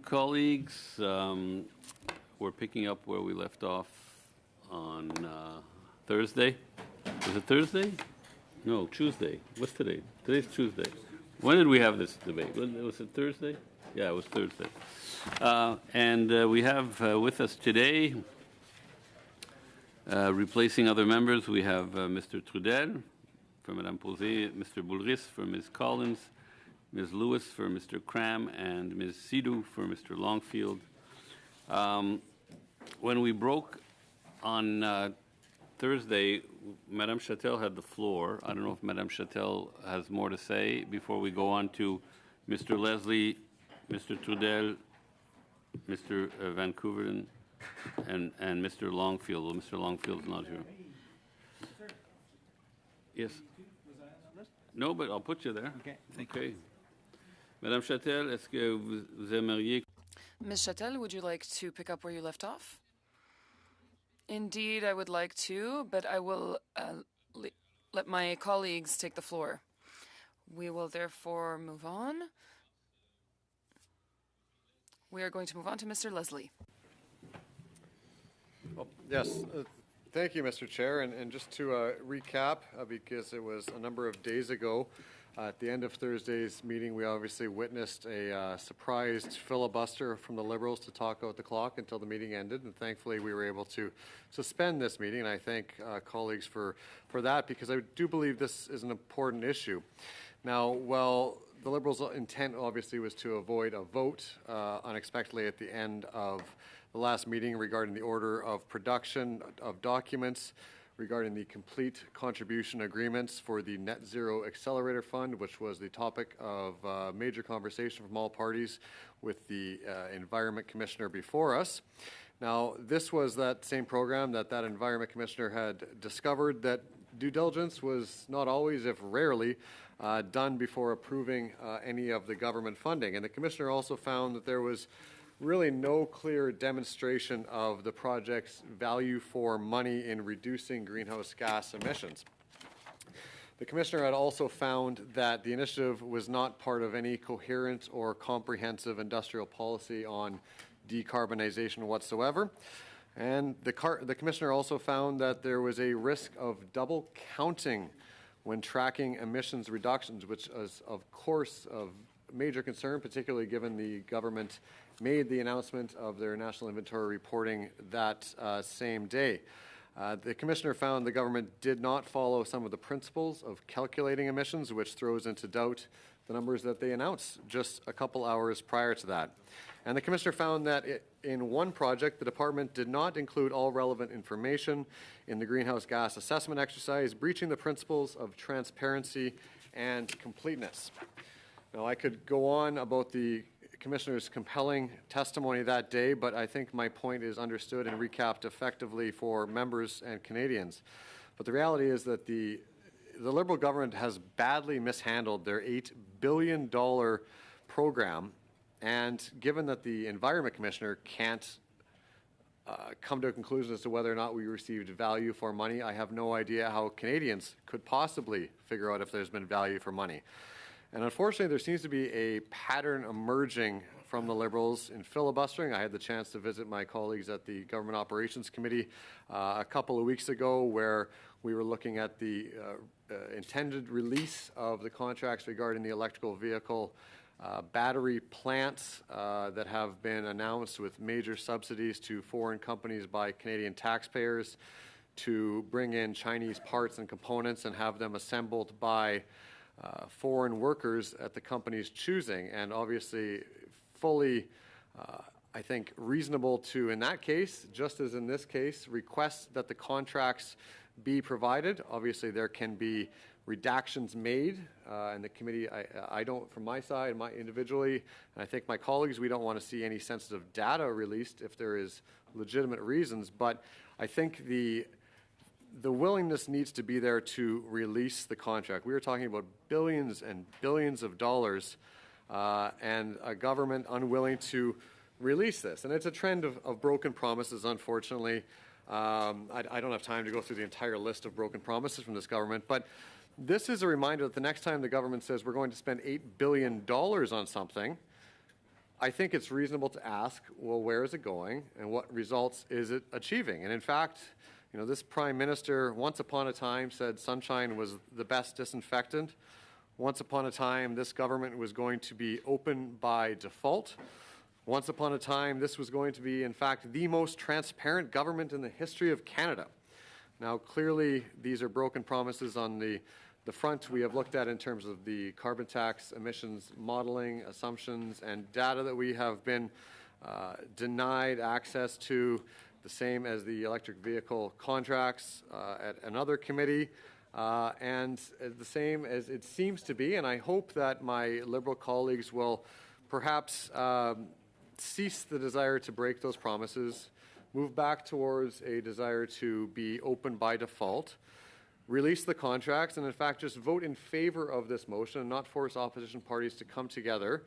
Colleagues, we're picking up where we left off on Thursday. Was it Thursday? No, Tuesday. What's today? Today's Tuesday. When did we have this debate? Was it Thursday? Yeah, it was Thursday. And we have with us today, replacing other members, we have Mr. Trudel for Madame Posé, Mr. Boulris for Ms. Collins, Ms. Lewis for Mr. Cram, and Ms. Sidhu for Mr. Longfield. When we broke on Thursday, Madame Chatel had the floor. I don't know if Madame Chatel has more to say before we go on to Mr. Leslie, Mr. Trudel, Mr. Vancouverden, and Mr. Longfield. Well, Mr. Longfield's not here. Yes. No, but I'll put you there. Okay, thank you. Madame Chatel, est-ce que vous aimeriez... Ms. Chatel, would you like to pick up where you left off? Indeed, I would like to, but I will let my colleagues take the floor. We will therefore move on. We are going to move on to Mr. Leslie. Well, yes, thank you, Mr. Chair. And just to recap, because it was a number of days ago, at the end of Thursday's meeting, we obviously witnessed a surprised filibuster from the Liberals to talk out the clock until the meeting ended, and thankfully we were able to suspend this meeting, and I thank colleagues for that, because I do believe this is an important issue. Now, while the Liberals' intent obviously was to avoid a vote unexpectedly at the end of the last meeting regarding the order of production of documents regarding the complete contribution agreements for the Net Zero Accelerator Fund, which was the topic of major conversation from all parties with the Environment Commissioner before us. Now, this was that same program that Environment Commissioner had discovered that due diligence was not always, if rarely, done before approving any of the government funding. And the Commissioner also found that there was really no clear demonstration of the project's value for money in reducing greenhouse gas emissions. The Commissioner had also found that the initiative was not part of any coherent or comprehensive industrial policy on decarbonization whatsoever. And the Commissioner also found that there was a risk of double counting when tracking emissions reductions, which is, of course, of major concern, particularly given the government made the announcement of their national inventory reporting that same day. The Commissioner found the government did not follow some of the principles of calculating emissions, which throws into doubt the numbers that they announced just a couple hours prior to that. And the Commissioner found that in one project, the Department did not include all relevant information in the greenhouse gas assessment exercise, breaching the principles of transparency and completeness. Now, I could go on about the Commissioner's compelling testimony that day, but I think my point is understood and recapped effectively for members and Canadians. But the reality is that the Liberal government has badly mishandled their $8 billion program, and given that the Environment Commissioner can't come to a conclusion as to whether or not we received value for money, I have no idea how Canadians could possibly figure out if there's been value for money. And unfortunately, there seems to be a pattern emerging from the Liberals in filibustering. I had the chance to visit my colleagues at the Government Operations Committee a couple of weeks ago, where we were looking at the intended release of the contracts regarding the electrical vehicle battery plants that have been announced with major subsidies to foreign companies by Canadian taxpayers to bring in Chinese parts and components and have them assembled by foreign workers at the company's choosing, and obviously fully, I think, reasonable to, in that case, just as in this case, request that the contracts be provided. Obviously, there can be redactions made, and the committee, I don't, from my side, individually, and I think my colleagues, we don't want to see any sensitive data released if there is legitimate reasons, but I think the willingness needs to be there to release the contract. We are talking about billions and billions of dollars and a government unwilling to release this. And it's a trend of broken promises, unfortunately. I don't have time to go through the entire list of broken promises from this government, but this is a reminder that the next time the government says we're going to spend $8 billion on something, I think it's reasonable to ask, well, where is it going and what results is it achieving? And in fact, you know, this Prime Minister once upon a time said sunshine was the best disinfectant. Once upon a time, this government was going to be open by default. Once upon a time, this was going to be, in fact, the most transparent government in the history of Canada. Now, clearly, these are broken promises on the front we have looked at in terms of the carbon tax emissions modeling, assumptions, and data that we have been denied access to, the same as the electric vehicle contracts at another committee, and the same as it seems to be, and I hope that my Liberal colleagues will perhaps cease the desire to break those promises, move back towards a desire to be open by default, release the contracts, and in fact just vote in favor of this motion and not force opposition parties to come together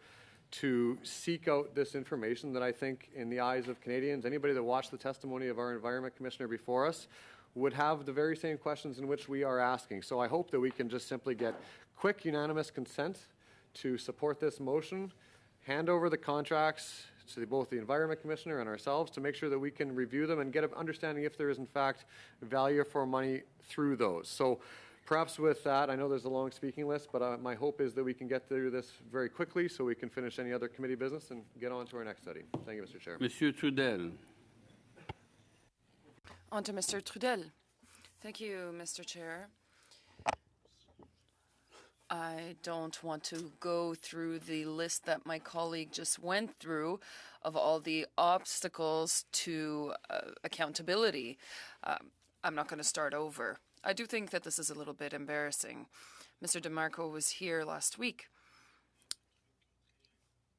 to seek out this information that I think, in the eyes of Canadians, anybody that watched the testimony of our Environment Commissioner before us would have the very same questions in which we are asking. So I hope that we can just simply get quick unanimous consent to support this motion, hand over the contracts to both the Environment Commissioner and ourselves to make sure that we can review them and get an understanding if there is in fact value for money through those. So perhaps with that, I know there's a long speaking list, but my hope is that we can get through this very quickly so we can finish any other committee business and get on to our next study. Thank you, Mr. Chair. Monsieur Trudel. On to Mr. Trudel. Thank you, Mr. Chair. I don't want to go through the list that my colleague just went through of all the obstacles to accountability. I'm not going to start over. I do think that this is a little bit embarrassing. Mr. DeMarco was here last week.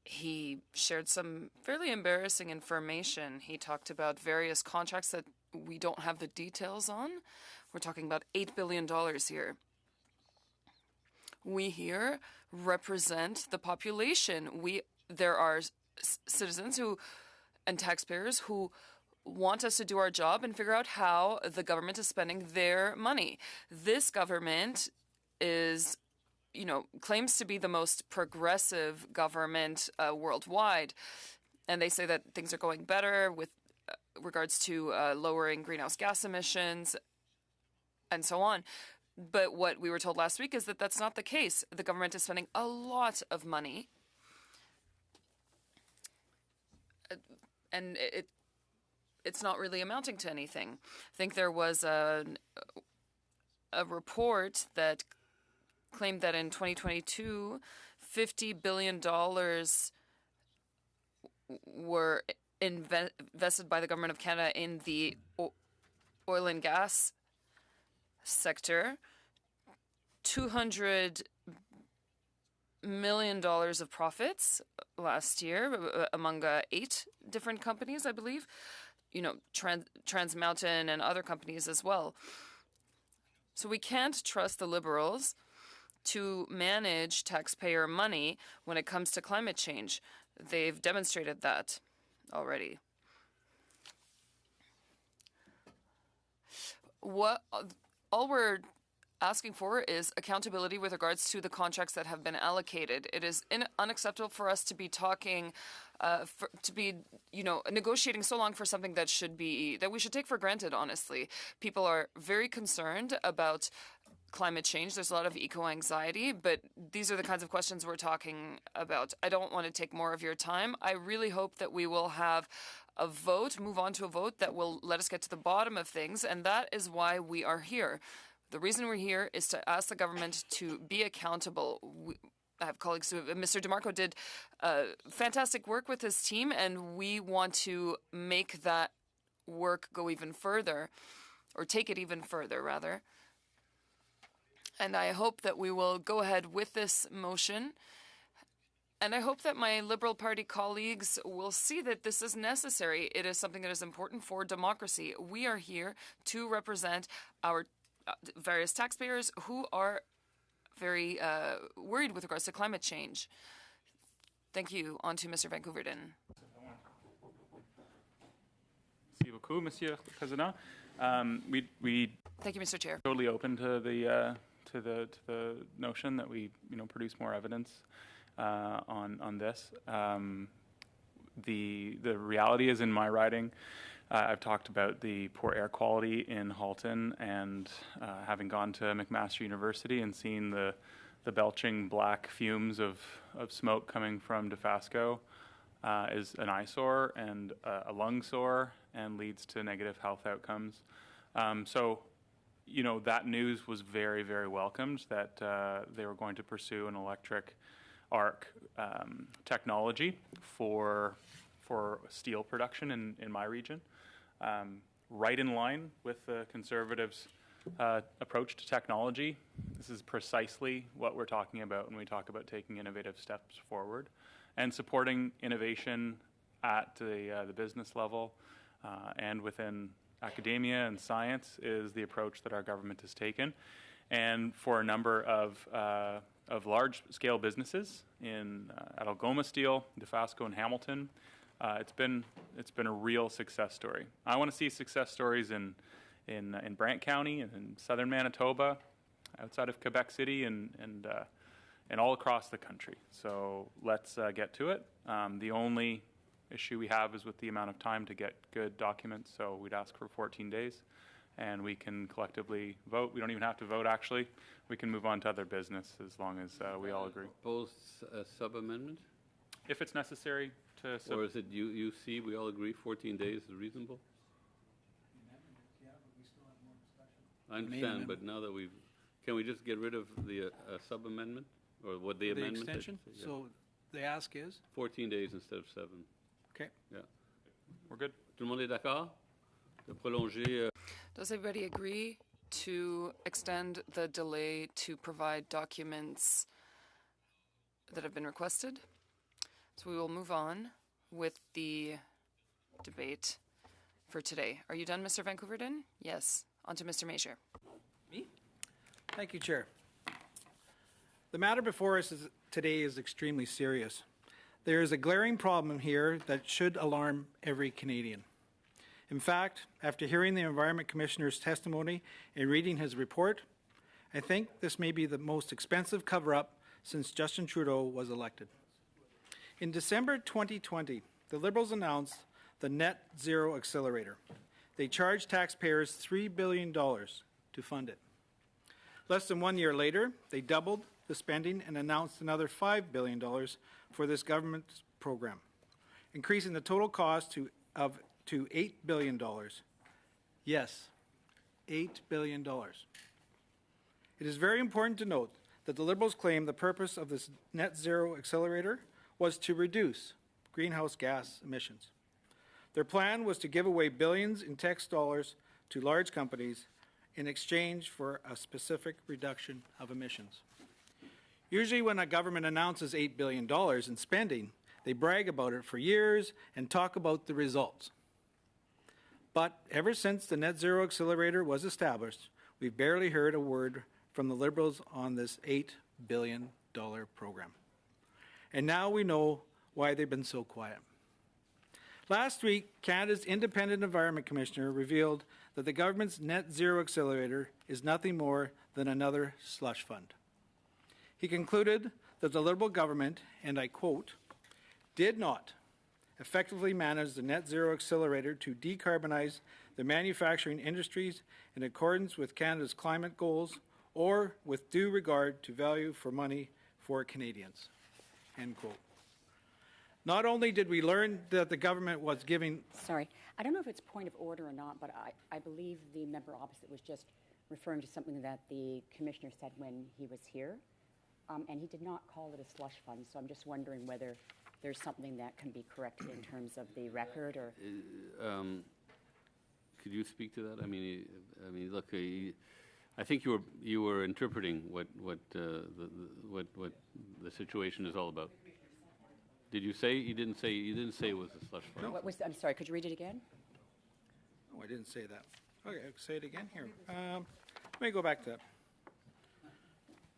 He shared some fairly embarrassing information. He talked about various contracts that we don't have the details on. We're talking about $8 billion here. We here represent the population. There are citizens and taxpayers who want us to do our job and figure out how the government is spending their money. This government is, claims to be the most progressive government worldwide, and they say that things are going better with regards to lowering greenhouse gas emissions and so on. But what we were told last week is that that's not the case. The government is spending a lot of money, and it's not really amounting to anything. I think there was a report that claimed that in 2022, $50 billion were invested by the Government of Canada in the oil and gas sector. $200 million of profits last year among 8 different companies, I believe. Trans Mountain and other companies as well. So we can't trust the Liberals to manage taxpayer money when it comes to climate change. They've demonstrated that already. All we're asking for is accountability with regards to the contracts that have been allocated. It is unacceptable for us to be talking, negotiating so long for something that we should take for granted, honestly. People are very concerned about climate change. There's a lot of eco-anxiety, but these are the kinds of questions we're talking about. I don't want to take more of your time. I really hope that we will have move on to a vote that will let us get to the bottom of things, and that is why we are here. The reason we're here is to ask the government to be accountable. I have colleagues Mr. DeMarco did fantastic work with his team, and we want to make that work go even further, or take it even further, rather. And I hope that we will go ahead with this motion. And I hope that my Liberal Party colleagues will see that this is necessary. It is something that is important for democracy. We are here to represent our various taxpayers who are very worried with regards to climate change. Thank you. On to Mr. Van Koeverden. Merci beaucoup, Monsieur le Président. We Thank you, Mr. Chair. totally open to the notion that we produce more evidence on this. the reality is in my riding. I've talked about the poor air quality in Halton, and having gone to McMaster University and seen the belching black fumes of smoke coming from Dofasco is an eyesore and a lung sore, and leads to negative health outcomes. So, you know, that news was very, very welcomed, that they were going to pursue an electric arc technology for steel production in my region. Right in line with the Conservatives' approach to technology. This is precisely what we're talking about when we talk about taking innovative steps forward and supporting innovation at the business level and within academia and science is the approach that our government has taken. And for a number of large-scale businesses at Algoma Steel, Dofasco, and Hamilton, it's been a real success story. I want to see success stories in Brant County and in southern Manitoba, outside of Quebec City, and all across the country. So let's get to it. The only issue we have is with the amount of time to get good documents. So we'd ask for 14 days, and we can collectively vote. We don't even have to vote, actually. We can move on to other business as long as we all agree. Proposed sub-amendment? If it's necessary to... Or is it you see, we all agree 14 days is reasonable? I understand, but now that can we just get rid of the sub-amendment? Or what the The amendment? extension? Yeah. So the ask is? 14 days instead of 7. Okay. Yeah. We're good. Tout le monde est d'accord? De prolonger. Does everybody agree to extend the delay to provide documents that have been requested? So we will move on with the debate for today. Are you done, Mr. Vancouverdin? Yes. On to Mr. Major. Me? Thank you, Chair. The matter before us today is extremely serious. There is a glaring problem here that should alarm every Canadian. In fact, after hearing the Environment Commissioner's testimony and reading his report, I think this may be the most expensive cover-up since Justin Trudeau was elected. In December 2020, the Liberals announced the Net Zero Accelerator. They charged taxpayers $3 billion to fund it. Less than 1 year later, they doubled the spending and announced another $5 billion for this government program, increasing the total cost to $8 billion. Yes, $8 billion. It is very important to note that the Liberals claim the purpose of this Net Zero Accelerator was to reduce greenhouse gas emissions. Their plan was to give away billions in tax dollars to large companies in exchange for a specific reduction of emissions. Usually when a government announces $8 billion in spending, they brag about it for years and talk about the results. But ever since the Net Zero Accelerator was established, we've barely heard a word from the Liberals on this $8 billion program. And now we know why they've been so quiet. Last week, Canada's Independent Environment Commissioner revealed that the government's Net Zero Accelerator is nothing more than another slush fund. He concluded that the Liberal government, and I quote, did not effectively manage the Net Zero Accelerator to decarbonize the manufacturing industries in accordance with Canada's climate goals or with due regard to value for money for Canadians, end quote. Not only did we learn that the government was giving... Sorry, I don't know if it's point of order or not, but I believe the member opposite was just referring to something that the Commissioner said when he was here, and he did not call it a slush fund, so I'm just wondering whether there's something that can be corrected in terms of the record, or... Could you speak to that? I mean, look, I think you were interpreting what the situation is all about. Did you say you didn't say it was a slush fund? What was? I'm sorry. Could you read it again? Oh, I didn't say that. Okay, I'll say it again here. Let me go back to that.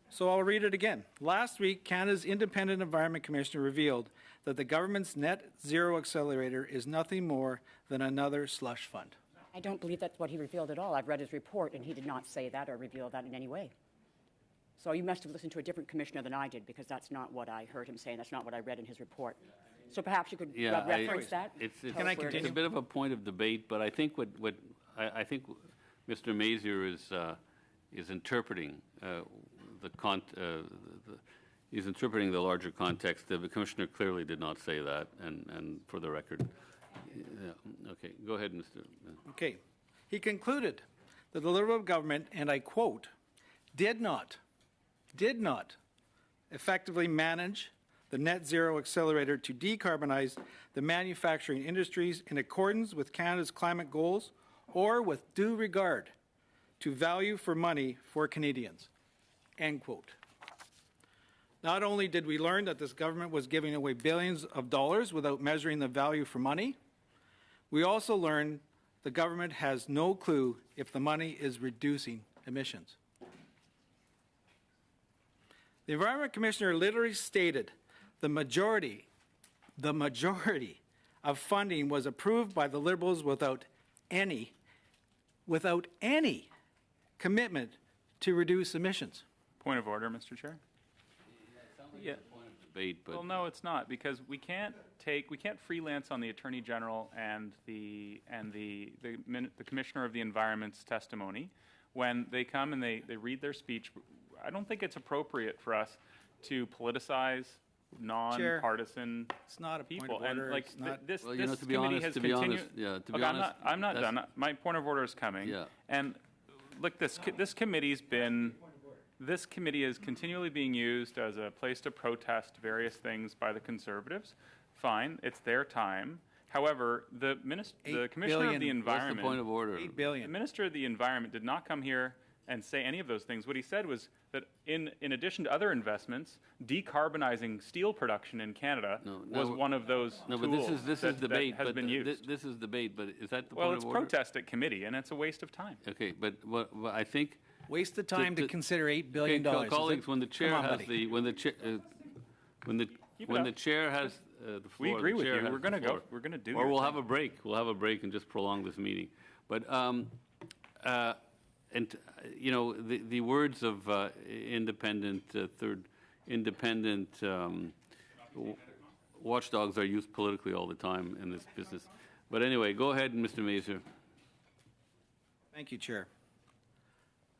So I'll read it again. Last week, Canada's Independent Environment Commissioner revealed that the government's Net Zero Accelerator is nothing more than another slush fund. I don't believe that's what he revealed at all. I've read his report, and he did not say that or reveal that in any way. So you must have listened to a different commissioner than I did, because that's not what I heard him say, and that's not what I read in his report. So perhaps you could Yeah, reference that? It's, Tell it's, us where it it's is. a bit of a point of debate, but I think I think Mr. Mazier is interpreting he's interpreting the larger context. The commissioner clearly did not say that, and for the record, yeah, okay, go ahead, Mr. Okay. He concluded that the Liberal government, and I quote, did not effectively manage the net zero accelerator to decarbonize the manufacturing industries in accordance with Canada's climate goals or with due regard to value for money for Canadians, end quote. Not only did we learn that this government was giving away billions of dollars without measuring the value for money, we also learned the government has no clue if the money is reducing emissions. The Environment Commissioner literally stated the majority of funding was approved by the Liberals without any commitment to reduce emissions. Point of order, Mr. Chair. Yeah. Debate, but Well, no, it's not, because we can't freelance on the Attorney General and the Commissioner of the Environment's testimony when they come and they read their speech. I don't think it's appropriate for us to politicize nonpartisan It's not a point people. of order. And like It's not- this, Well, you know, this to be committee honest- has to be continued. honest, yeah, to be Look, honest, I'm not that's- done. My point of order is coming. Yeah. And look, this committee is continually being used as a place to protest various things by the Conservatives. Fine, it's their time. However, the Commissioner billion. of the What's the Environment, what's the point of order? 8 the billion. Minister of the Environment did not come here and say any of those things. What he said was that in addition to other investments, decarbonizing steel production in Canada was one of those No, but tools this is that debate. has but been used. This is debate, but is that the Well, point it's of order? protest at committee, and it's a waste of time. Okay, but what I think. Waste the time to to- consider $8 Okay, billion. is it? colleagues, when the chair Come on, has buddy. when the Keep it when up. the chair has the We floor, agree the with chair you. has We're the gonna go. floor. We're gonna do Or your we'll thing. have a break. We'll have a break and just prolong this meeting. But and you know the words of independent watchdogs are used politically all the time in this business. But anyway, go ahead, Mr. Mazier. Thank you, Chair.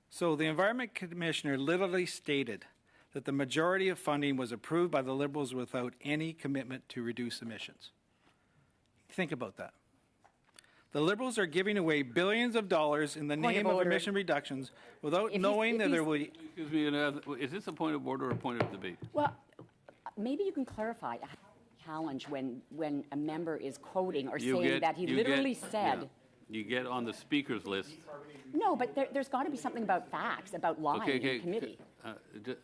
So the Environment Commissioner literally stated that the majority of funding was approved by the Liberals without any commitment to reduce emissions. Think about that. The Liberals are giving away billions of dollars in the Point of name of order. emission reductions without If knowing he's- that there will be. Excuse me, is this a point of order or a point of debate? Well, maybe you can clarify a challenge when a member is quoting or saying that he literally said. Yeah. You get on the speakers list. No, but there's got to be something about facts, about lying Okay, in committee. d-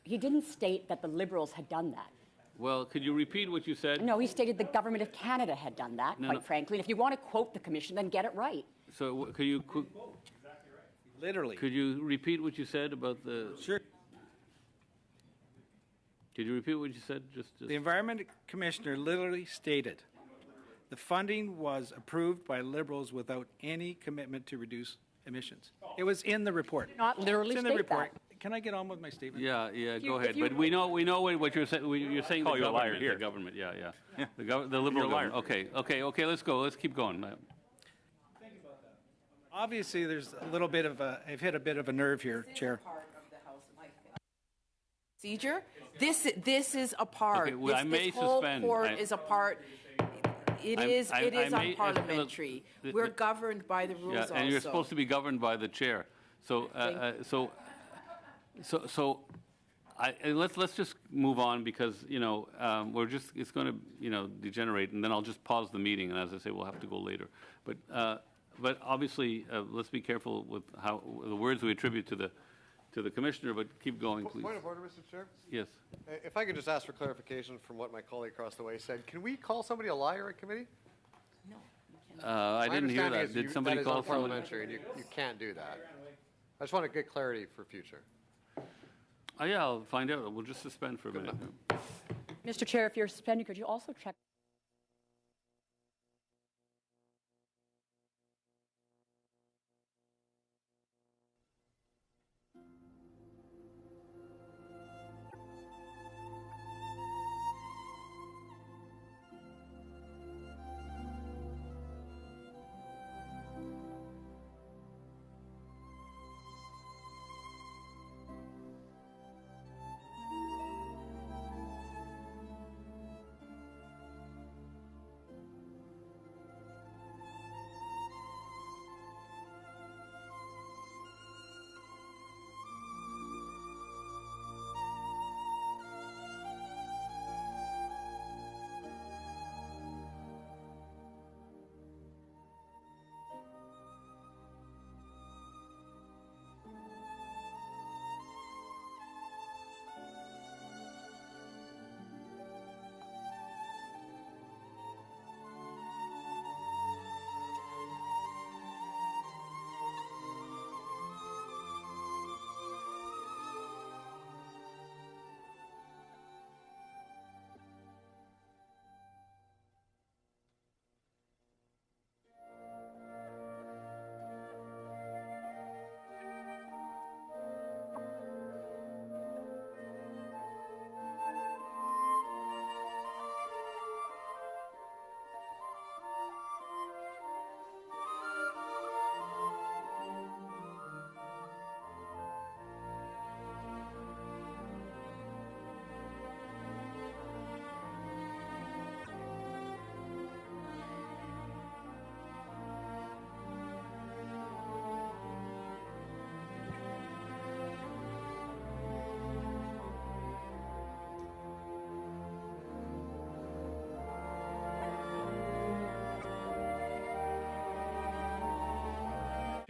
He didn't state that the Liberals had done that. well, could you repeat what you said? No, he stated the Government of Canada had done that, No, quite no. frankly. And if you want to quote the Commission, then get it right. So Literally. could you repeat what you said about the? Sure. Could you repeat what you said? Just The Environment Commissioner literally stated the funding was approved by Liberals without any commitment to reduce emissions. It was in the report. Not literally It's in the state report. that. Can I get on with my statement? yeah, you- go if ahead. you- But we know what you're saying. You're saying Call the you a liar government. here. The government. Yeah. The liberal You're a liar. government. Okay. Let's go. Let's keep going. Obviously, there's a little bit of a, I've hit a bit of a nerve here, Chair. Procedure. This is a part. Okay, well, I may this whole suspend. court is a part. It is I may- unparliamentary. look, We're governed by the rules Yeah, also. and you're supposed to be governed by the chair. So, let's just move on because it's going to degenerate, and then I'll just pause the meeting, and as I say, we'll have to go later. But obviously, let's be careful with how the words we attribute to the commissioner. But keep going, please. Point of order, Mr. Chair. Yes. If I could just ask for clarification from what my colleague across the way said, can we call somebody a liar at committee? I My didn't hear understanding that. is Did somebody that is call someone? unparliamentary, and you can't do that. I just want to get clarity for future. Oh, yeah, I'll find out. We'll just suspend for a minute. Mr. Chair, if you're suspending, could you also check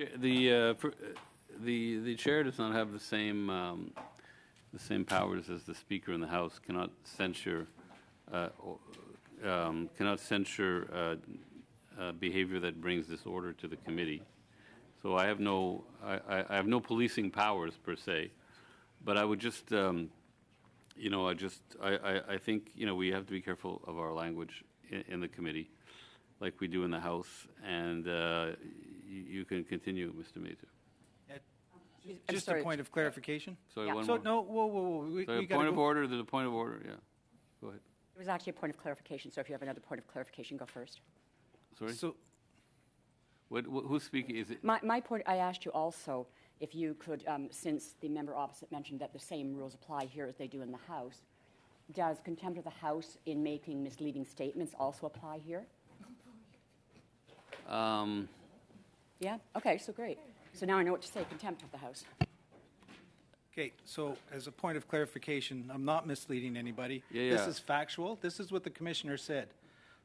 The chair does not have the same powers as the Speaker in the House. Cannot censure behavior that brings disorder to the committee. So I have no policing powers per se, but I would just I think we have to be careful of our language in the committee, like we do in the House, and you can continue, Mr. Mazer. Just a sorry. point of clarification. Sorry, Yeah. one So, more. no, whoa. We Sorry, gotta point of go. order. There's a point of order. Yeah, go ahead. It was actually a point of clarification, so if you have another point of clarification, go first. Sorry. So, Who's speaking? Is it? My point, I asked you also if you could, since the member opposite mentioned that the same rules apply here as they do in the House, does contempt of the House in making misleading statements also apply here? Yeah? Okay, so great. So now I know what to say, contempt of the House. okay, so as a point of clarification, I'm not misleading anybody. Yeah, This yeah. is factual. This is what the commissioner said.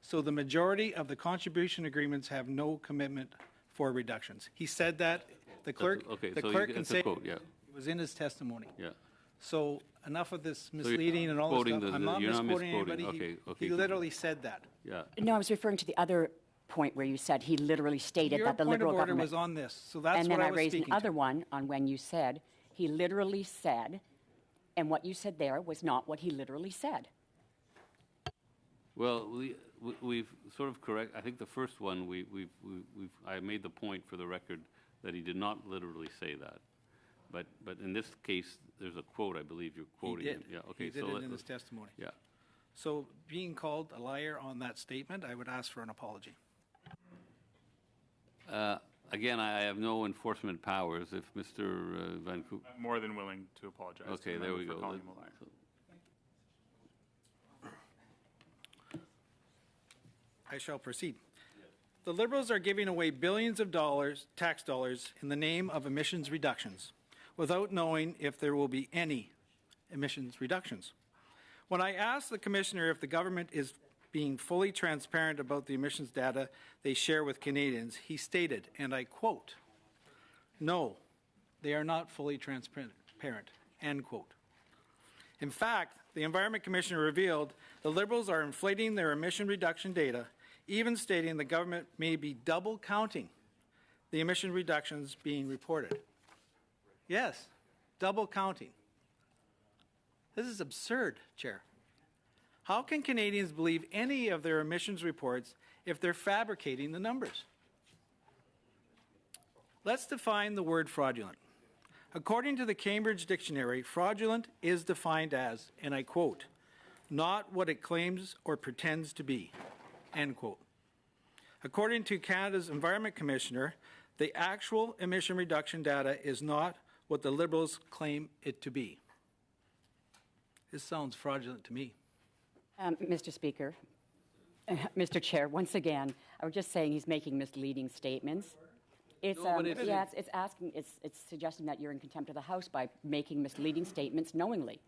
So the majority of the contribution agreements have no commitment for reductions. He said that. The clerk, okay, the so clerk it's can a say quote, yeah. it was in his testimony. Yeah. So enough of this you're misleading and all quoting this stuff. the- I'm not you're not misquoting misquoting. anybody. Okay, okay, He good. literally said that. Yeah. No, I was referring to the other point where you said he literally stated Your that the point of Liberal order government... was on this, so that's And what then I I was raised speaking the other to. one on when you said, he literally said, and what you said there was not what he literally said. Well, we've sort of correct. I think the first one I made the point for the record that he did not literally say that, but in this case there's a quote. I believe you're He quoting did. him. Yeah. Okay. He did so it in his testimony. yeah. So being called a liar on that statement, I would ask for an apology. Again, I have no enforcement powers. If Mr. Van Koop. I'm more than willing to apologize. to Okay, the there member we for go. calling him a liar. I shall proceed. The Liberals are giving away billions of dollars, tax dollars, in the name of emissions reductions, without knowing if there will be any emissions reductions. When I asked the Commissioner if the government is being fully transparent about the emissions data they share with Canadians, he stated, and I quote, "No, they are not fully transparent," end quote. In fact, the Environment Commissioner revealed the Liberals are inflating their emission reduction data, even stating the government may be double counting the emission reductions being reported. Yes, double counting. This is absurd, Chair. How can Canadians believe any of their emissions reports if they're fabricating the numbers? Let's define the word fraudulent. According to the Cambridge Dictionary, fraudulent is defined as, and I quote, "not what it claims or pretends to be," end quote. According to Canada's Environment Commissioner, the actual emission reduction data is not what the Liberals claim it to be. This sounds fraudulent to me. Mr. Speaker, Mr. Chair, once again, I was just saying he's making misleading statements. It's, No, but it isn't. yeah, it's suggesting that you're in contempt of the House by making misleading statements knowingly.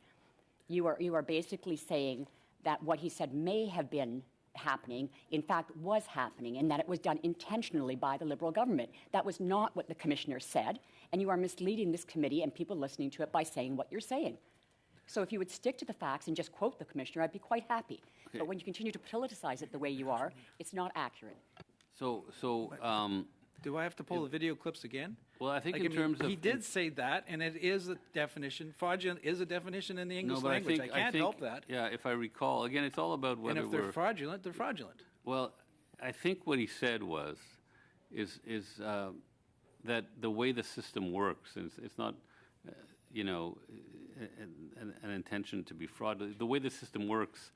You are basically saying that what he said may have been happening, in fact, was happening, and that it was done intentionally by the Liberal government. That was not what the Commissioner said, and you are misleading this committee and people listening to it by saying what you're saying. So if you would stick to the facts and just quote the Commissioner, I'd be quite happy. Okay. But when you continue to politicize it the way you are, it's not accurate. So Do I have to pull the video clips again? well, I think Like, in terms of he did say that, and it is a definition. Fraudulent is a definition in the English no, but language. I can't think, help that. Yeah, if I recall, again, it's all about And whether if they're we're. fraudulent, they're fraudulent. Well, I think what he said is that the way the system works, it's not, an intention to be fraud. The way the system works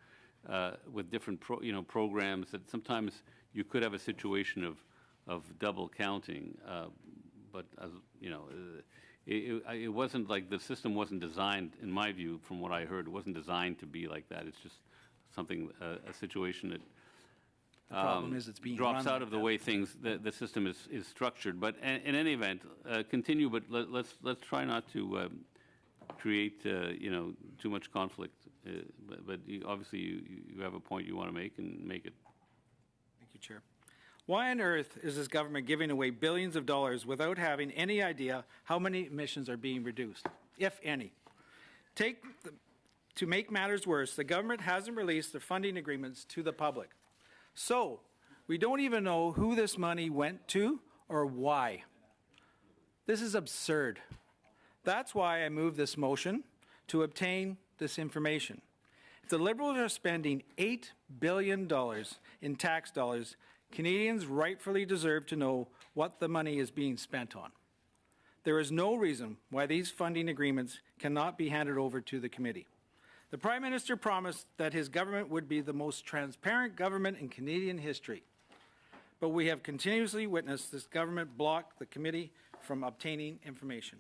with different programs, that sometimes you could have a situation of double counting, but as it wasn't like the system wasn't designed, in my view, from what I heard, it wasn't designed to be like that. It's just something, a situation that The problem is it's being drops run out like of the that. way things the system is structured. But in any event, continue. But let's try not to create too much conflict. But obviously you have a point you want to make, and make it. Thank you, Chair. Why on earth is this government giving away billions of dollars without having any idea how many emissions are being reduced, if any? To make matters worse, the government hasn't released the funding agreements to the public. So, we don't even know who this money went to or why. This is absurd. That's why I move this motion to obtain this information. If the Liberals are spending $8 billion in tax dollars, Canadians rightfully deserve to know what the money is being spent on. There is no reason why these funding agreements cannot be handed over to the committee. The Prime Minister promised that his government would be the most transparent government in Canadian history. But we have continuously witnessed this government block the committee from obtaining information.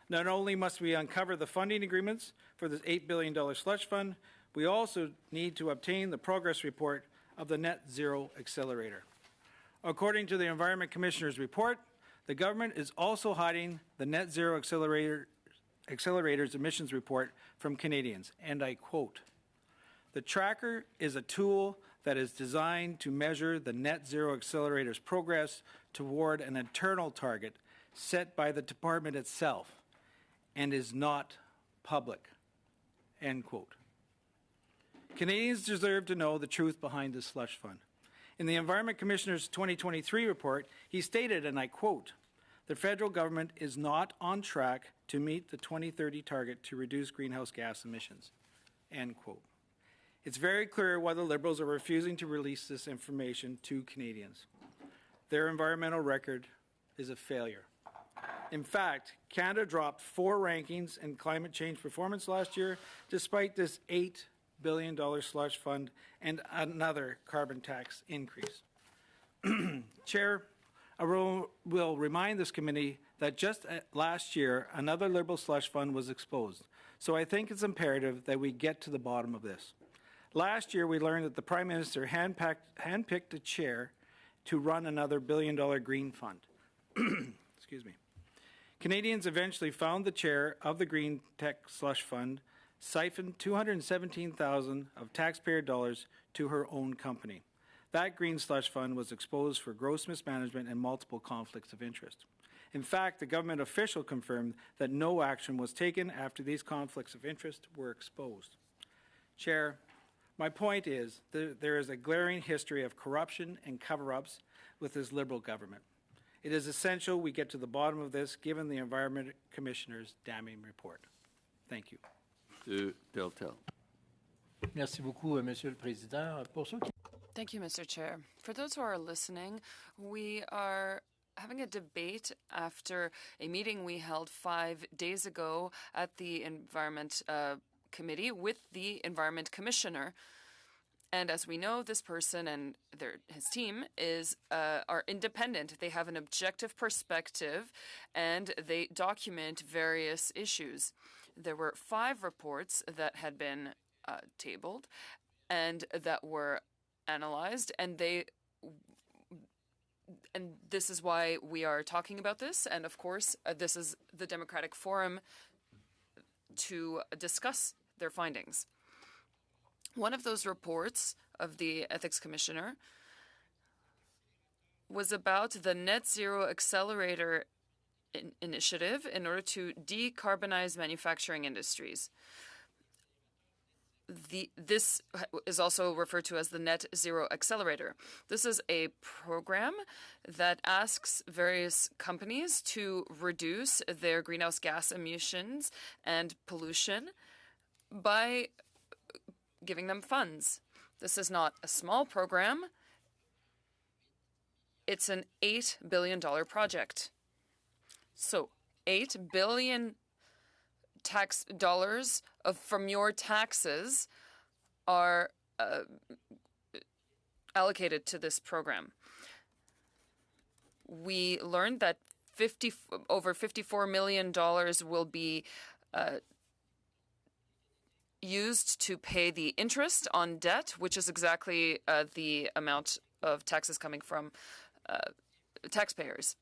Not only must we uncover the funding agreements for this $8 billion slush fund, we also need to obtain the progress report of the Net Zero Accelerator. According to the Environment Commissioner's report, the government is also hiding the Net Zero Accelerator's emissions report from Canadians, and I quote, "The tracker is a tool that is designed to measure the Net Zero Accelerator's progress toward an internal target set by the department itself and is not public," end quote. Canadians deserve to know the truth behind this slush fund. In the Environment Commissioner's 2023 report, he stated, and I quote, "The federal government is not on track to meet the 2030 target to reduce greenhouse gas emissions," end quote. It's very clear why the Liberals are refusing to release this information to Canadians. Their environmental record is a failure. In fact, Canada dropped 4 rankings in climate change performance last year, despite this $8 billion slush fund and another carbon tax increase. Chair, I will remind this committee that just last year, another Liberal slush fund was exposed. So I think it's imperative that we get to the bottom of this. Last year, we learned that the Prime Minister handpicked a chair to run another $1 billion green fund. Excuse me. Canadians eventually found the chair of the Green Tech Slush Fund siphoned $217,000 of taxpayer dollars to her own company. That green slush fund was exposed for gross mismanagement and multiple conflicts of interest. In fact, the government official confirmed that no action was taken after these conflicts of interest were exposed. Chair, my point is that there is a glaring history of corruption and cover-ups with this Liberal government. It is essential we get to the bottom of this, given the Environment Commissioner's damning report. Thank you. Deltel. Merci beaucoup, Monsieur le Président. Pour ceux qui... Thank you, Mr. Chair. For those who are listening, we are having a debate after a meeting we held 5 days ago at the Environment Committee with the Environment Commissioner. And as we know, this person and his team are independent. They have an objective perspective, and they document various issues. There were 5 reports that had been tabled and that were analyzed, and this is why we are talking about this. And of course, this is the democratic forum to discuss their findings. One of those reports of the Ethics Commissioner was about the Net Zero Accelerator initiative in order to decarbonize manufacturing industries. This is also referred to as the Net Zero Accelerator. This is a program that asks various companies to reduce their greenhouse gas emissions and pollution by giving them funds. This is not a small program. It's an $8 billion project. So, $8 billion tax dollars from your taxes are allocated to this program. We learned that over $54 million will be used to pay the interest on debt, which is exactly the amount of taxes coming from taxpayers.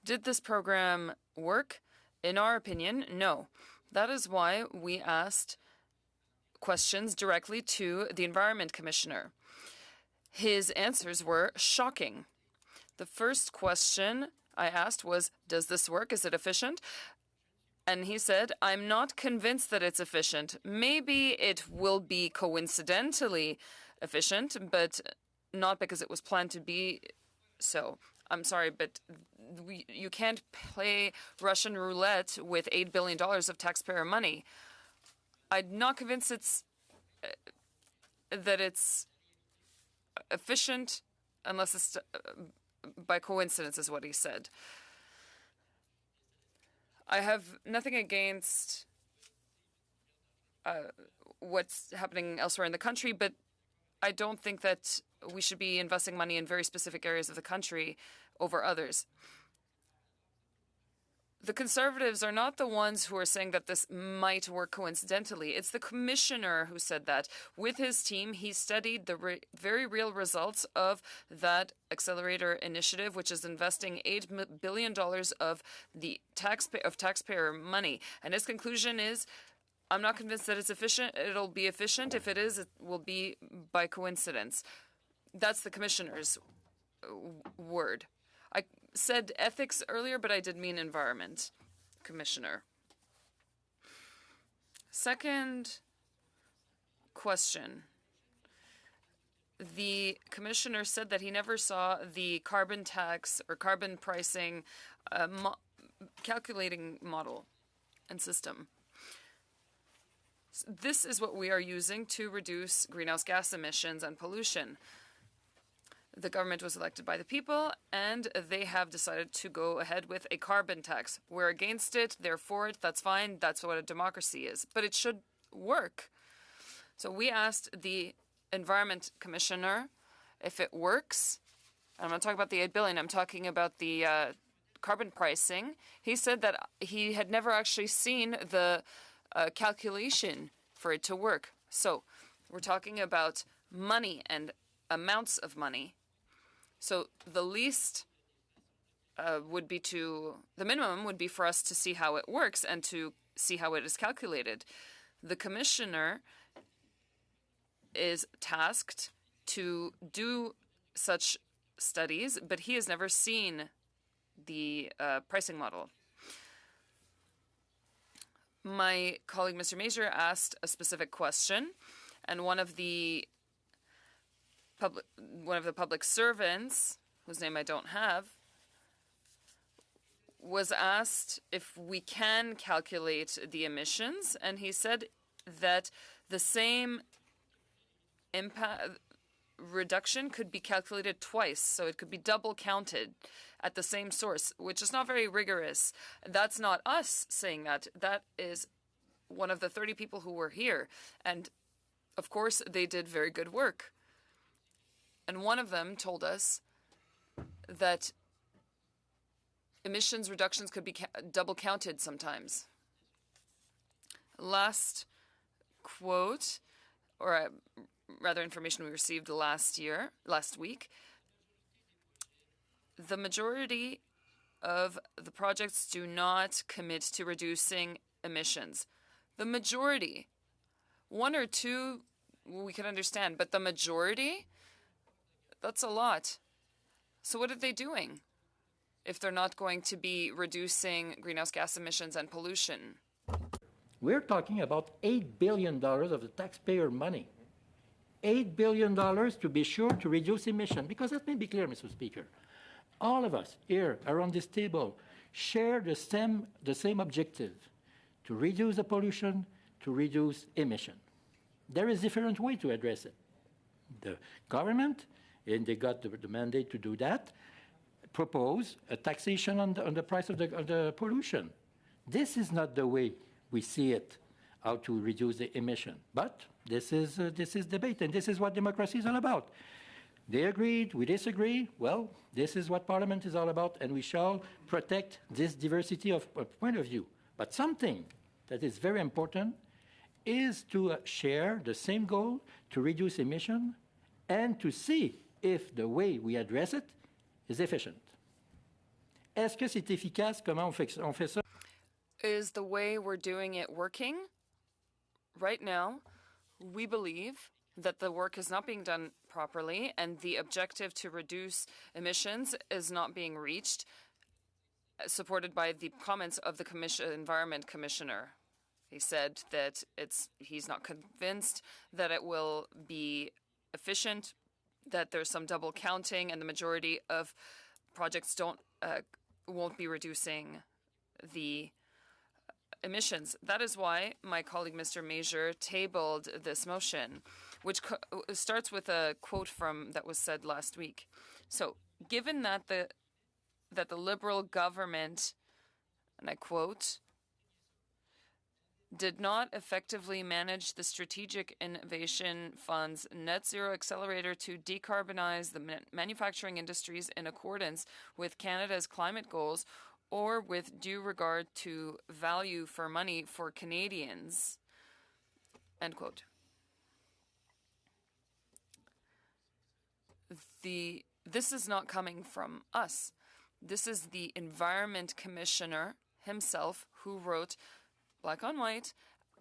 Did this program work? In our opinion, no. That is why we asked questions directly to the Environment Commissioner. His answers were shocking. The first question I asked was, does this work? Is it efficient? And he said, I'm not convinced that it's efficient. Maybe it will be coincidentally efficient, but not because it was planned to be so. I'm sorry, but you can't play Russian roulette with $8 billion of taxpayer money. I'm not convinced that it's efficient unless it's by coincidence, is what he said. I have nothing against what's happening elsewhere in the country, but I don't think that we should be investing money in very specific areas of the country over others. The Conservatives are not the ones who are saying that this might work coincidentally. It's the commissioner who said that. With his team, he studied the very real results of that accelerator initiative, which is investing $8 billion of the taxpayer money. And his conclusion is, I'm not convinced that it's efficient. It'll be efficient. If it is, it will be by coincidence. That's the commissioner's word. I said ethics earlier, but I did mean environment, Commissioner. Second question. The commissioner said that he never saw the carbon tax or carbon pricing calculating model and system. This is what we are using to reduce greenhouse gas emissions and pollution. The government was elected by the people, and they have decided to go ahead with a carbon tax. We're against it, they're for it, that's fine, that's what a democracy is. But it should work. So we asked the Environment Commissioner if it works. I'm not talking about the $8 billion, I'm talking about the carbon pricing. He said that he had never actually seen the calculation for it to work. So we're talking about money and amounts of money. So the least the minimum would be for us to see how it works and to see how it is calculated. The commissioner is tasked to do such studies, but he has never seen the pricing model. My colleague, Mr. Mazur, asked a specific question, and one of the public servants, whose name I don't have, was asked if we can calculate the emissions, and he said that the same impact reduction could be calculated twice, so it could be double counted at the same source, which is not very rigorous. That's not us saying that. That is one of the 30 people who were here, and of course they did very good work. And one of them told us that emissions reductions could be double counted sometimes. Last quote, or rather information we received last week, the majority of the projects do not commit to reducing emissions. The majority. One or two we can understand, but the majority? That's a lot. So what are they doing if they're not going to be reducing greenhouse gas emissions and pollution? We're talking about $8 billion of the taxpayer money. $8 billion to be sure to reduce emission. Because let me be clear, Mr. Speaker. All of us here around this table share the same objective, to reduce the pollution, to reduce emission. There is a different way to address it. The government, and they got the mandate to do that, propose a taxation on the price of the pollution. This is not the way we see it, how to reduce the emission. But this is debate, and this is what democracy is all about. They agreed, we disagree. Well, this is what Parliament is all about, and we shall protect this diversity of point of view. But something that is very important is to share the same goal to reduce emission and to see if the way we address it is efficient. Est-ce que c'est efficace? Comment on fait ça? Is the way we're doing it working? Right now, we believe that the work is not being done properly, and the objective to reduce emissions is not being reached, supported by the comments of the Environment Commissioner. He said that he's not convinced that it will be efficient, that there's some double counting, and the majority of projects won't be reducing the emissions. That is why my colleague Mr. Major tabled this motion, which starts with a quote that was said last week. So, given that the Liberal government, and I quote, did not effectively manage the Strategic Innovation Fund's Net Zero Accelerator to decarbonize the manufacturing industries in accordance with Canada's climate goals or with due regard to value for money for Canadians, end quote. This is not coming from us. This is the Environment Commissioner himself who wrote black on white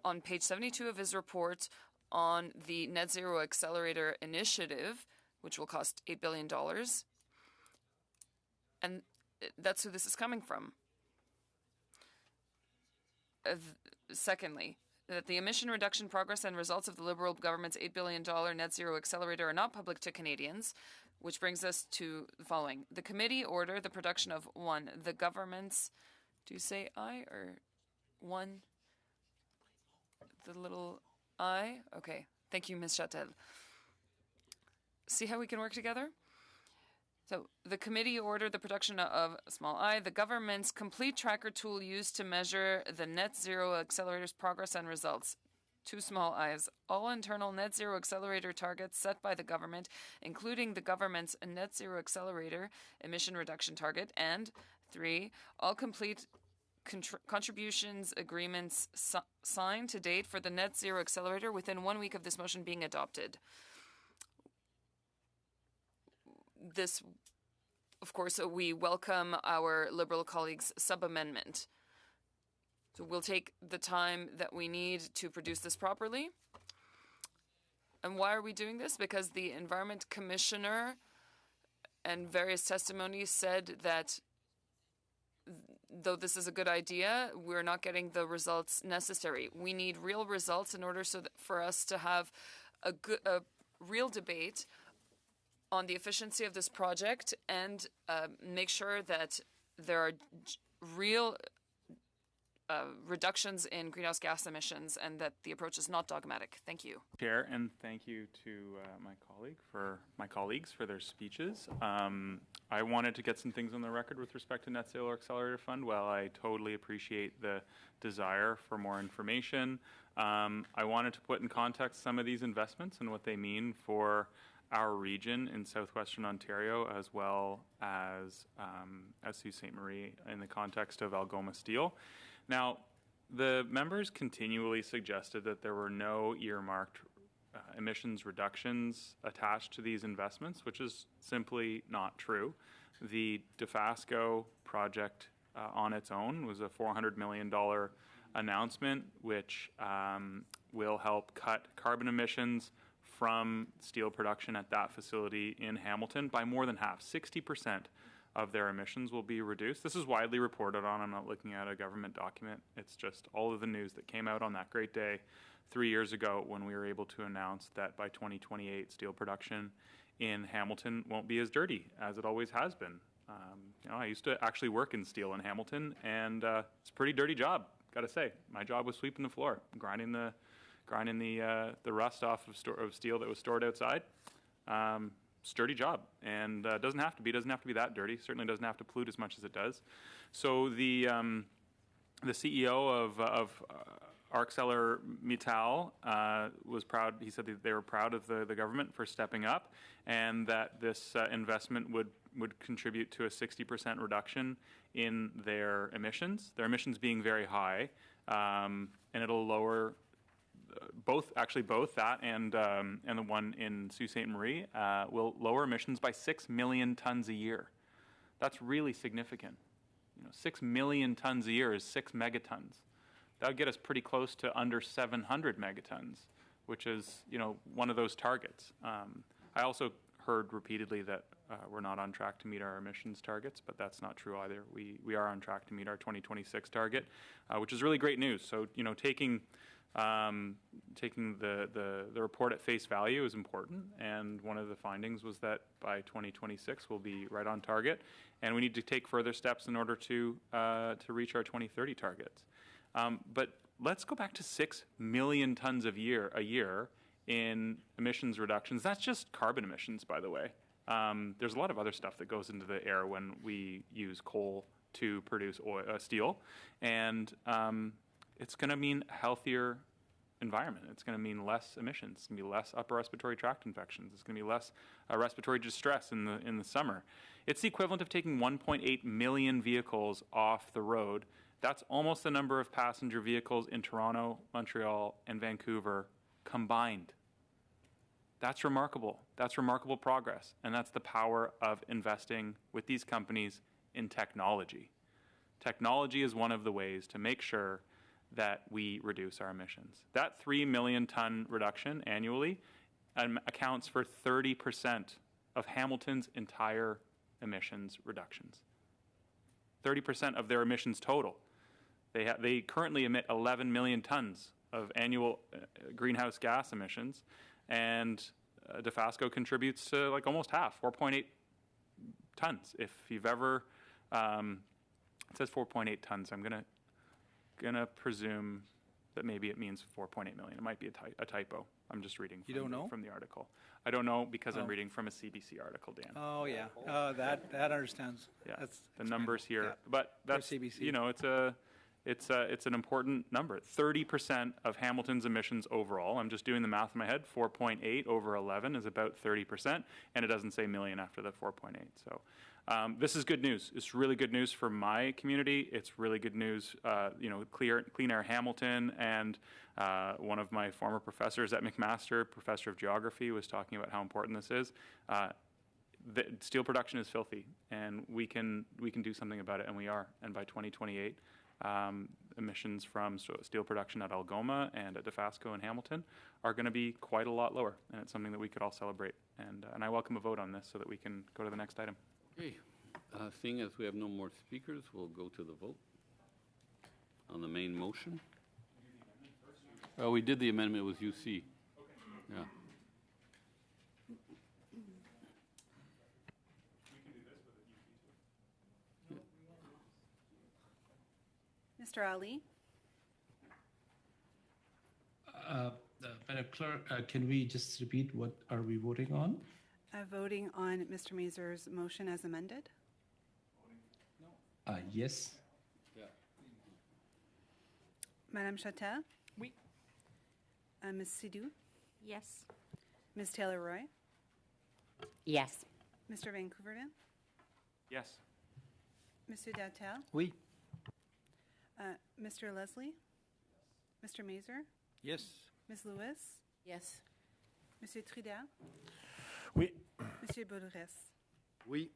on page 72 of his report on the Net Zero Accelerator Initiative, which will cost $8 billion. And that's who this is coming from. Secondly, that the emission reduction progress and results of the Liberal government's $8 billion Net Zero Accelerator are not public to Canadians, which brings us to the following. The committee ordered the production of one, the government's, do you say I or one? The little I? Okay. Thank you, Ms. Chatel. See how we can work together? So the committee ordered the production of, small I, the government's complete tracker tool used to measure the Net Zero Accelerator's progress and results. Two small i's, all internal Net Zero Accelerator targets set by the government, including the government's Net Zero Accelerator emission reduction target. And 3, all complete contributions agreements signed to date for the Net Zero Accelerator within 1 week of this motion being adopted. This, of course, we welcome our Liberal colleagues' sub-amendment. So we'll take the time that we need to produce this properly. And why are we doing this? Because the Environment Commissioner and various testimonies said that though this is a good idea, we're not getting the results necessary. We need real results in order for us to have a real debate on the efficiency of this project and make sure that there are real reductions in greenhouse gas emissions and that the approach is not dogmatic. Thank you. Chair, and thank you to my colleagues for their speeches. I wanted to get some things on the record with respect to Net Zero Accelerator Fund. While I totally appreciate the desire for more information, I wanted to put in context some of these investments and what they mean for our region in southwestern Ontario, as well as Sault Ste. Marie in the context of Algoma Steel. Now, the members continually suggested that there were no earmarked emissions reductions attached to these investments, which is simply not true. The Dofasco project on its own was a $400 million announcement, which will help cut carbon emissions from steel production at that facility in Hamilton by more than half. 60% of their emissions will be reduced. This is widely reported on. I'm not looking at a government document. It's just all of the news that came out on that great day 3 years ago when we were able to announce that by 2028 steel production in Hamilton won't be as dirty as it always has been. I used to actually work in steel in Hamilton, and it's a pretty dirty job, got to say. My job was sweeping the floor, grinding the rust off of steel that was stored outside. Sturdy job, and doesn't have to be that dirty. Certainly doesn't have to pollute as much as it does. So the CEO of ArcelorMittal was proud. He said that they were proud of the government for stepping up, and that this investment would contribute to a 60% reduction in their emissions. Their emissions being very high, and it'll lower. Both that and the one in Sault Ste. Marie will lower emissions by 6 million tons a year. That's really significant. 6 million tons a year is 6 megatons. That would get us pretty close to under 700 megatons, which is one of those targets. I also heard repeatedly that we're not on track to meet our emissions targets, but that's not true either. We are on track to meet our 2026 target, which is really great news. So, taking the report at face value is important, and one of the findings was that by 2026 we'll be right on target, and we need to take further steps in order to reach our 2030 targets. But let's go back to 6 million tons a year in emissions reductions. That's just carbon emissions, by the way. There's a lot of other stuff that goes into the air when we use coal to produce steel, and it's going to mean a healthier environment. It's going to mean less emissions. It's going to be less upper respiratory tract infections. It's going to be less respiratory distress in the summer. It's the equivalent of taking 1.8 million vehicles off the road. That's almost the number of passenger vehicles in Toronto, Montreal, and Vancouver combined. That's remarkable. That's remarkable progress. And that's the power of investing with these companies in technology. Technology is one of the ways to make sure that we reduce our emissions. That 3 million ton reduction annually accounts for 30% of Hamilton's entire emissions reductions. 30% of their emissions total. They currently emit 11 million tons of annual greenhouse gas emissions, and Dofasco contributes to like almost half, 4.8 tons. If you've ever, it says 4.8 tons. I'm gonna presume that maybe it means 4.8 million. It might be a typo. I'm just reading from the article. I don't know because I'm reading from a CBC article, Dan. Oh, yeah. That understands. Yeah, That's the numbers here, yeah. but that's CBC. it's an important number. 30% of Hamilton's emissions overall. I'm just doing the math in my head. 4.8 over 11 is about 30%, and it doesn't say million after the 4.8. So this is good news. It's really good news for my community. It's really good news. Clean Air Hamilton, and one of my former professors at McMaster, professor of geography, was talking about how important this is. The steel production is filthy, and we can do something about it, and we are. And by 2028, emissions from steel production at Algoma and at Dofasco and Hamilton are going to be quite a lot lower, and it's something that we could all celebrate. And I welcome a vote on this so that we can go to the next item. Okay. Seeing as we have no more speakers, we'll go to the vote on the main motion. Oh, we did the amendment with UC. Yeah. Mr. Ali? Madam Clerk, can we just repeat what are we voting on? Voting on Mr. Mazur's motion as amended? Yes. Madame Chatel? Oui. Ms. Sidhu? Yes. Ms. Taylor-Roy? Yes. Mr. Vancouverden? Yes. Monsieur Dautel? Oui. Mr. Leslie? Mr. Mazur? Yes. Ms. Lewis? Yes. Monsieur Trudel? Oui. Monsieur Boulres? Oui.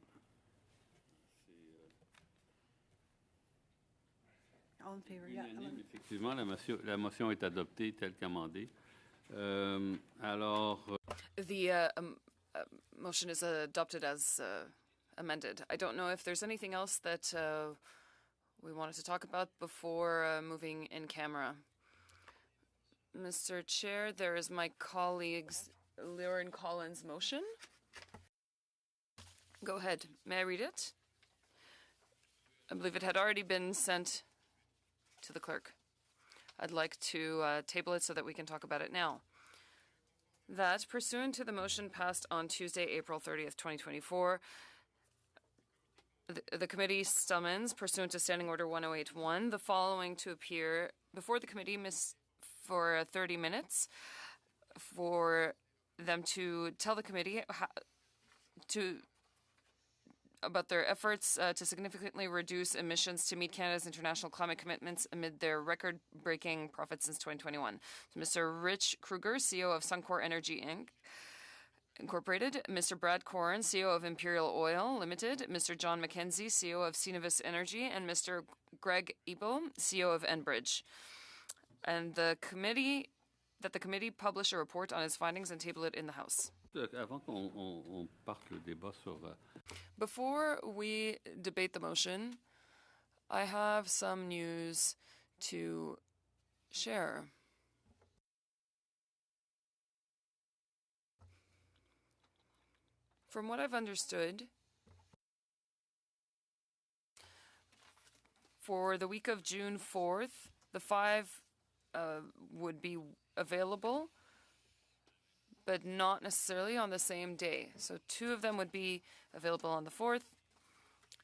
All in favor? Yeah. Effectivement, la motion est adoptée telle qu'amendée. Alors, The motion is adopted as amended. I don't know if there's anything else that we wanted to talk about before moving in camera. Mr. Chair, there is my colleague's Lauren Collins' motion. Go ahead. May I read it? I believe it had already been sent to the clerk. I'd like to table it so that we can talk about it now. That, pursuant to the motion passed on Tuesday, April 30th, 2024, the committee summons, pursuant to Standing Order 1081, the following to appear before the committee for 30 minutes for them to tell the committee about their efforts to significantly reduce emissions to meet Canada's international climate commitments amid their record-breaking profits since 2021. So Mr. Rich Kruger, CEO of Suncor Energy Incorporated, Mr. Brad Corrin, CEO of Imperial Oil Limited, Mr. John McKenzie, CEO of Cenovus Energy, and Mr. Greg Ebel, CEO of Enbridge. And the that the committee publish a report on its findings and table it in the House. Avant qu'on parte le débat sur... Before we debate the motion, I have some news to share. From what I've understood, for the week of June 4th, the 5 would be available, but not necessarily on the same day. So 2 of them would be available on the 4th,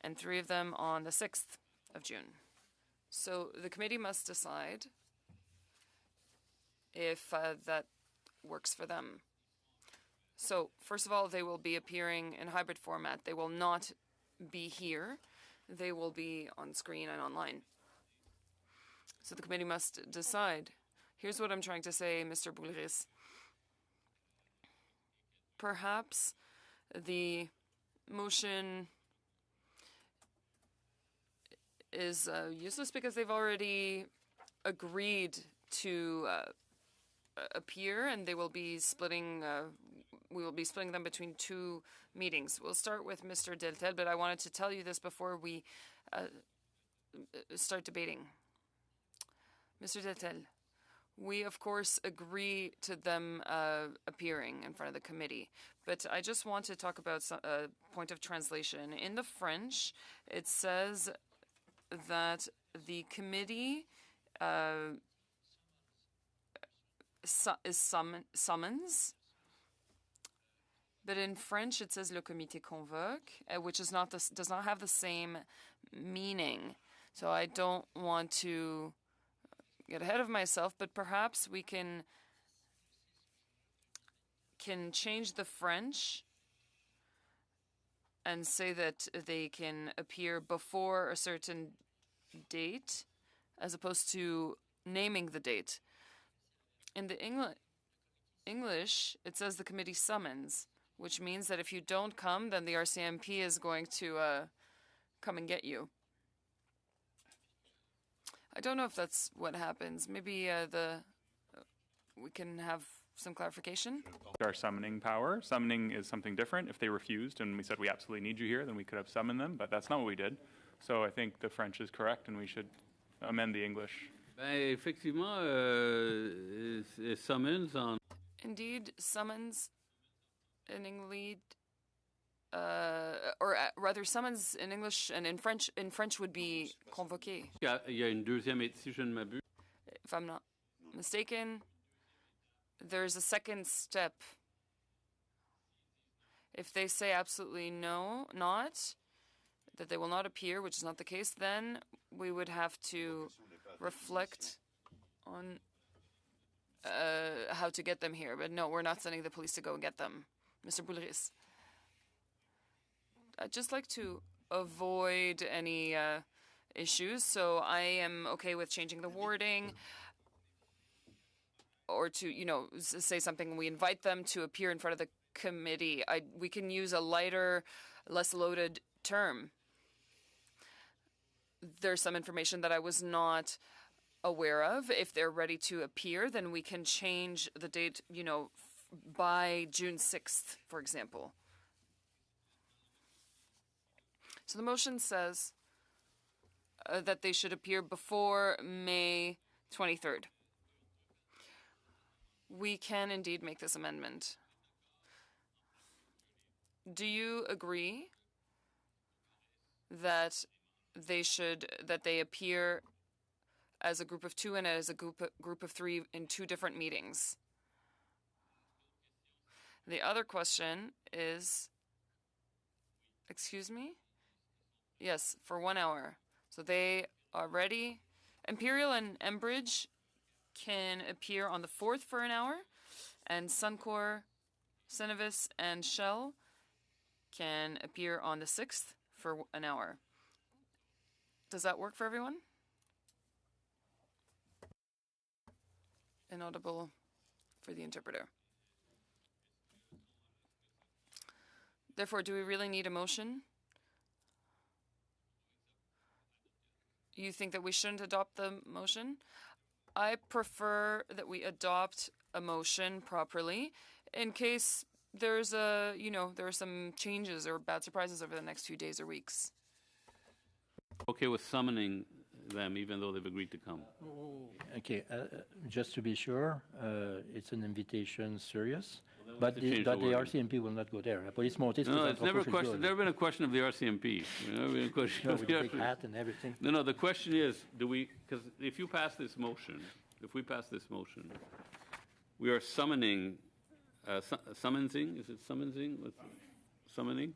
and 3 of them on the 6th of June. So the committee must decide if that works for them. So, first of all, they will be appearing in hybrid format. They will not be here. They will be on screen and online. So the committee must decide. Here's what I'm trying to say, Mr. Boulris. Perhaps the motion is useless because they've already agreed to appear, and they will be splitting. We will be splitting them between 2 meetings. We'll start with Mr. Deltel, but I wanted to tell you this before we start debating. Mr. Deltel, we of course agree to them appearing in front of the committee, but I just want to talk about a point of translation. In the French, it says that the committee is summons. But in French, it says le comité convoque, which is not does not have the same meaning. So I don't want to get ahead of myself, but perhaps we can change the French and say that they can appear before a certain date, as opposed to naming the date. In the English, it says the committee summons, which means that if you don't come, then the RCMP is going to come and get you. I don't know if that's what happens. Maybe we can have some clarification. Our summoning power. Summoning is something different. If they refused and we said we absolutely need you here, then we could have summoned them, but that's not what we did. So I think the French is correct and we should amend the English. Effectivement, summons en... Indeed, summons in English, or rather summons in English and in French would be convoqué. Il y a une deuxième, si je ne m'abuse. If I'm not mistaken, there's a second step. If they say absolutely no, not, that they will not appear, which is not the case, then we would have to reflect on how to get them here. But no, we're not sending the police to go and get them. Mr. Boulris. I'd just like to avoid any issues, so I am okay with changing the wording or to, say something. We invite them to appear in front of the committee. We can use a lighter, less loaded term. There's some information that I was not aware of. If they're ready to appear, then we can change the date, by June 6th, for example. So the motion says that they should appear before May 23rd. We can indeed make this amendment. Do you agree that they appear as a group of 2 and as a group of 3 in 2 different meetings? The other question is, excuse me? Yes, for 1 hour. So they are ready. Imperial and Enbridge can appear on the 4th for an hour, and Suncor, Cenovus, and Shell can appear on the 6th for an hour. Does that work for everyone? Inaudible for the interpreter. Therefore, do we really need a motion? You think that we shouldn't adopt the motion? I prefer that we adopt a motion properly in case there's there are some changes or bad surprises over the next few days or weeks. Okay with summoning them, even though they've agreed to come. Okay, just to be sure, it's an invitation serious, have but to the change the wording. RCMP will not go there. La police montée, c'est No, un it's never a propos question. chez Never been a question of the RCMP. Never been a question No, of with the the big RCMP. hat and everything. No, the question is, do we, because if you pass this motion, if we pass this motion, we are summoning, summonsing, is it summonsing? Summoning?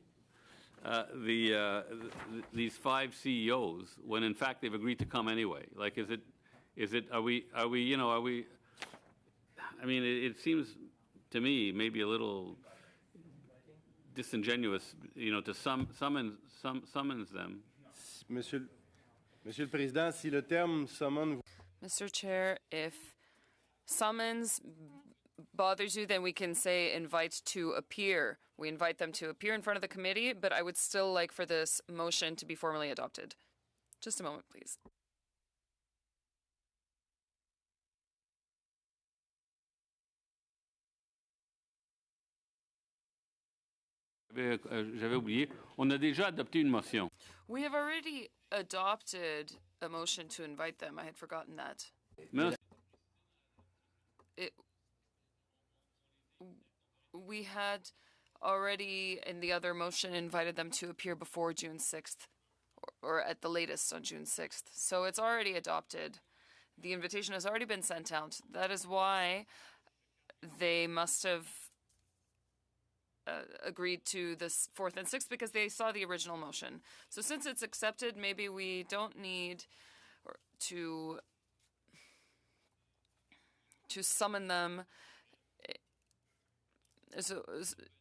These 5 CEOs, when in fact they've agreed to come anyway. Like, are we, I mean, it seems to me maybe a little disingenuous, to summons them. Monsieur le Président, si le terme summon Mr. Chair, if summons bothers you, then we can say invite to appear. We invite them to appear in front of the committee, but I would still like for this motion to be formally adopted. Just a moment, please. J'avais oublié. On a déjà adopté une motion. We have already adopted a motion to invite them. I had forgotten that. Mais We had already, in the other motion, invited them to appear before June 6th, or at the latest on June 6th. So it's already adopted. The invitation has already been sent out. That is why they must have agreed to this 4th and 6th, because they saw the original motion. So since it's accepted, maybe we don't need to summon them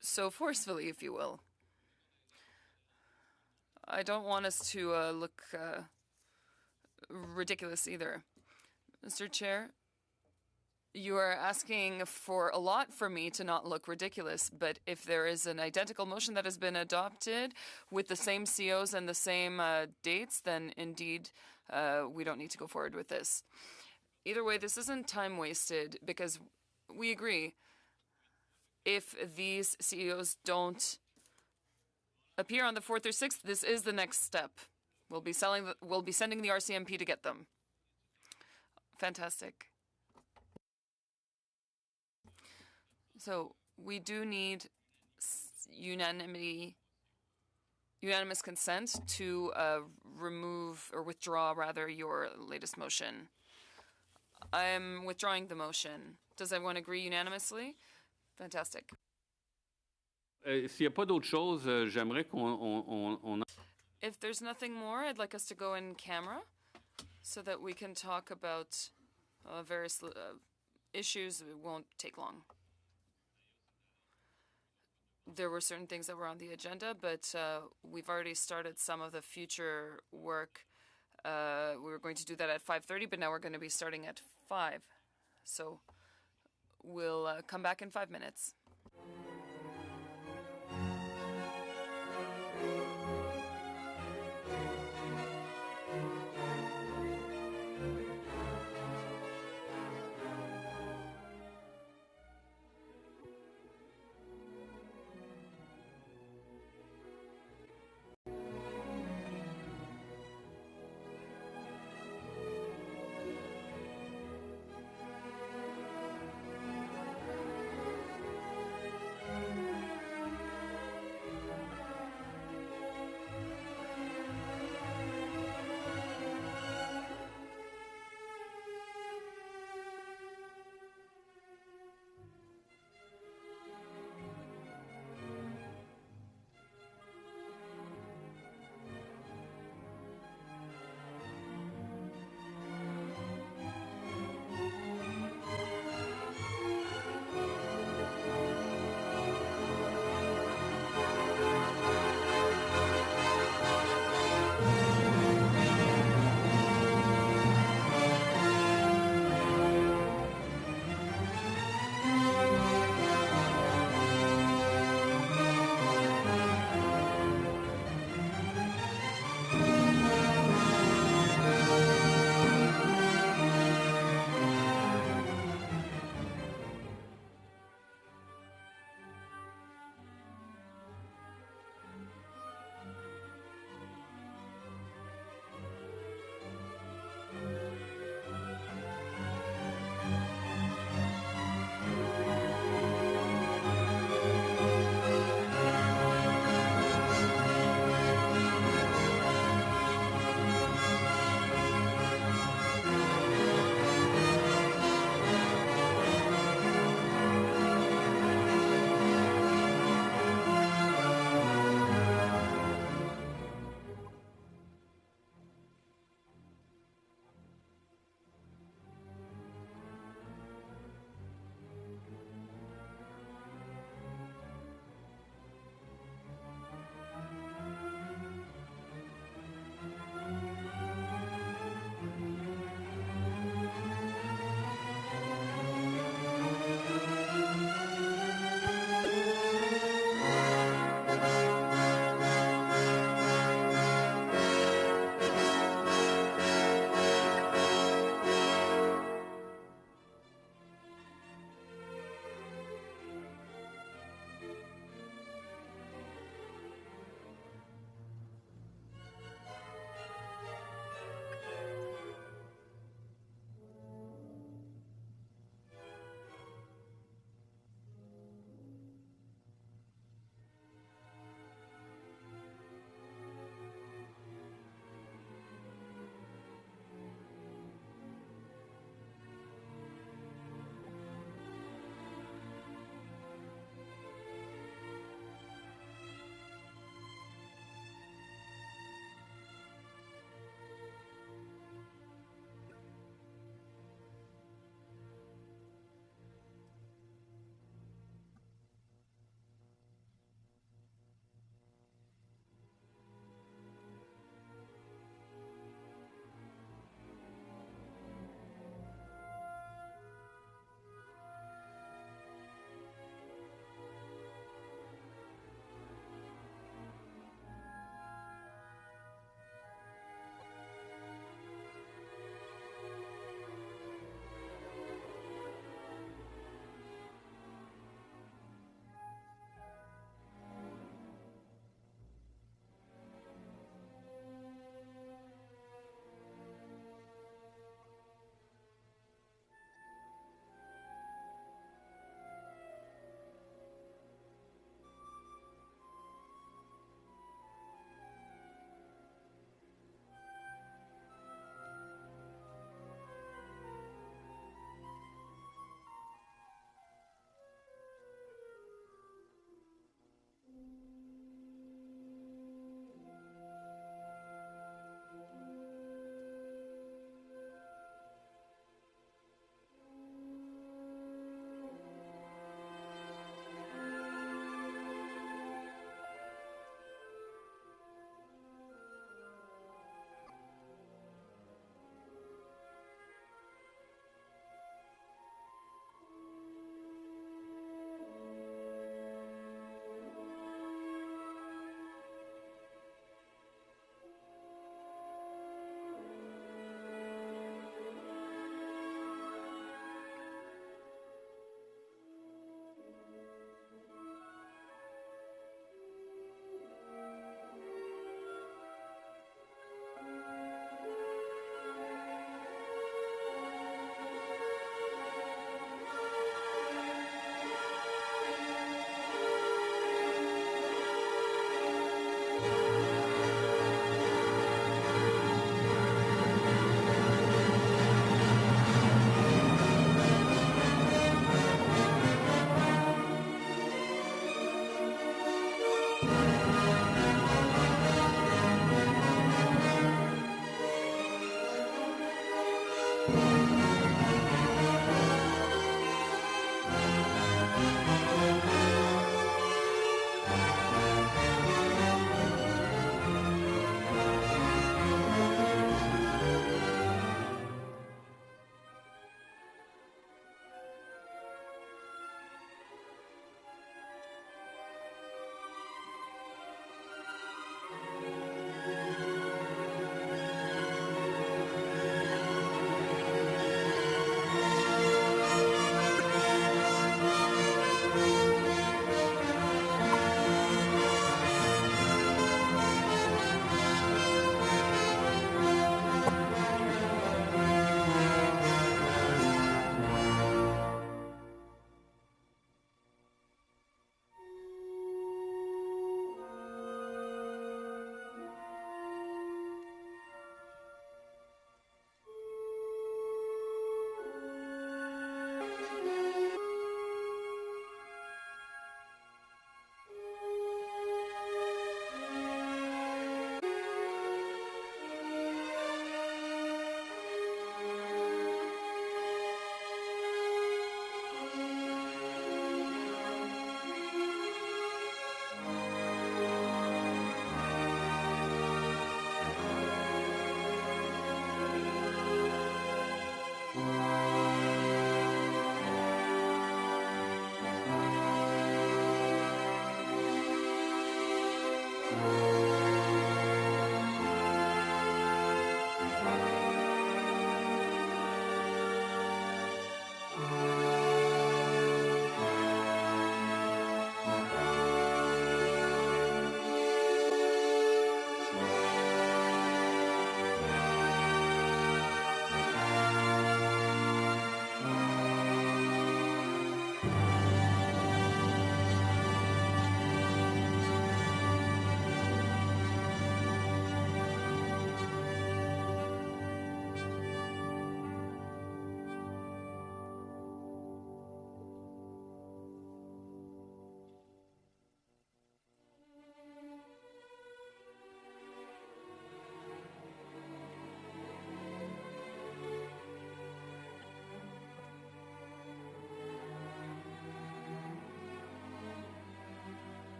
so forcefully, if you will. I don't want us to look ridiculous either. Mr. Chair, you are asking for a lot from me to not look ridiculous, but if there is an identical motion that has been adopted with the same COs and the same dates, then indeed we don't need to go forward with this. Either way, this isn't time wasted because we agree. If these CEOs don't appear on the 4th or 6th, this is the next step. We'll be sending the RCMP to get them. Fantastic. So we do need unanimous consent to remove or withdraw, rather, your latest motion. I'm withdrawing the motion. Does everyone agree unanimously? Fantastic. S'il n'y a pas d'autre chose, j'aimerais qu'on... If there's nothing more, I'd like us to go in camera so that we can talk about various issues. It won't take long. There were certain things that were on the agenda, but we've already started some of the future work. We were going to do that at 5:30, but now we're going to be starting at 5. So we'll come back in 5 minutes.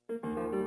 Thank you.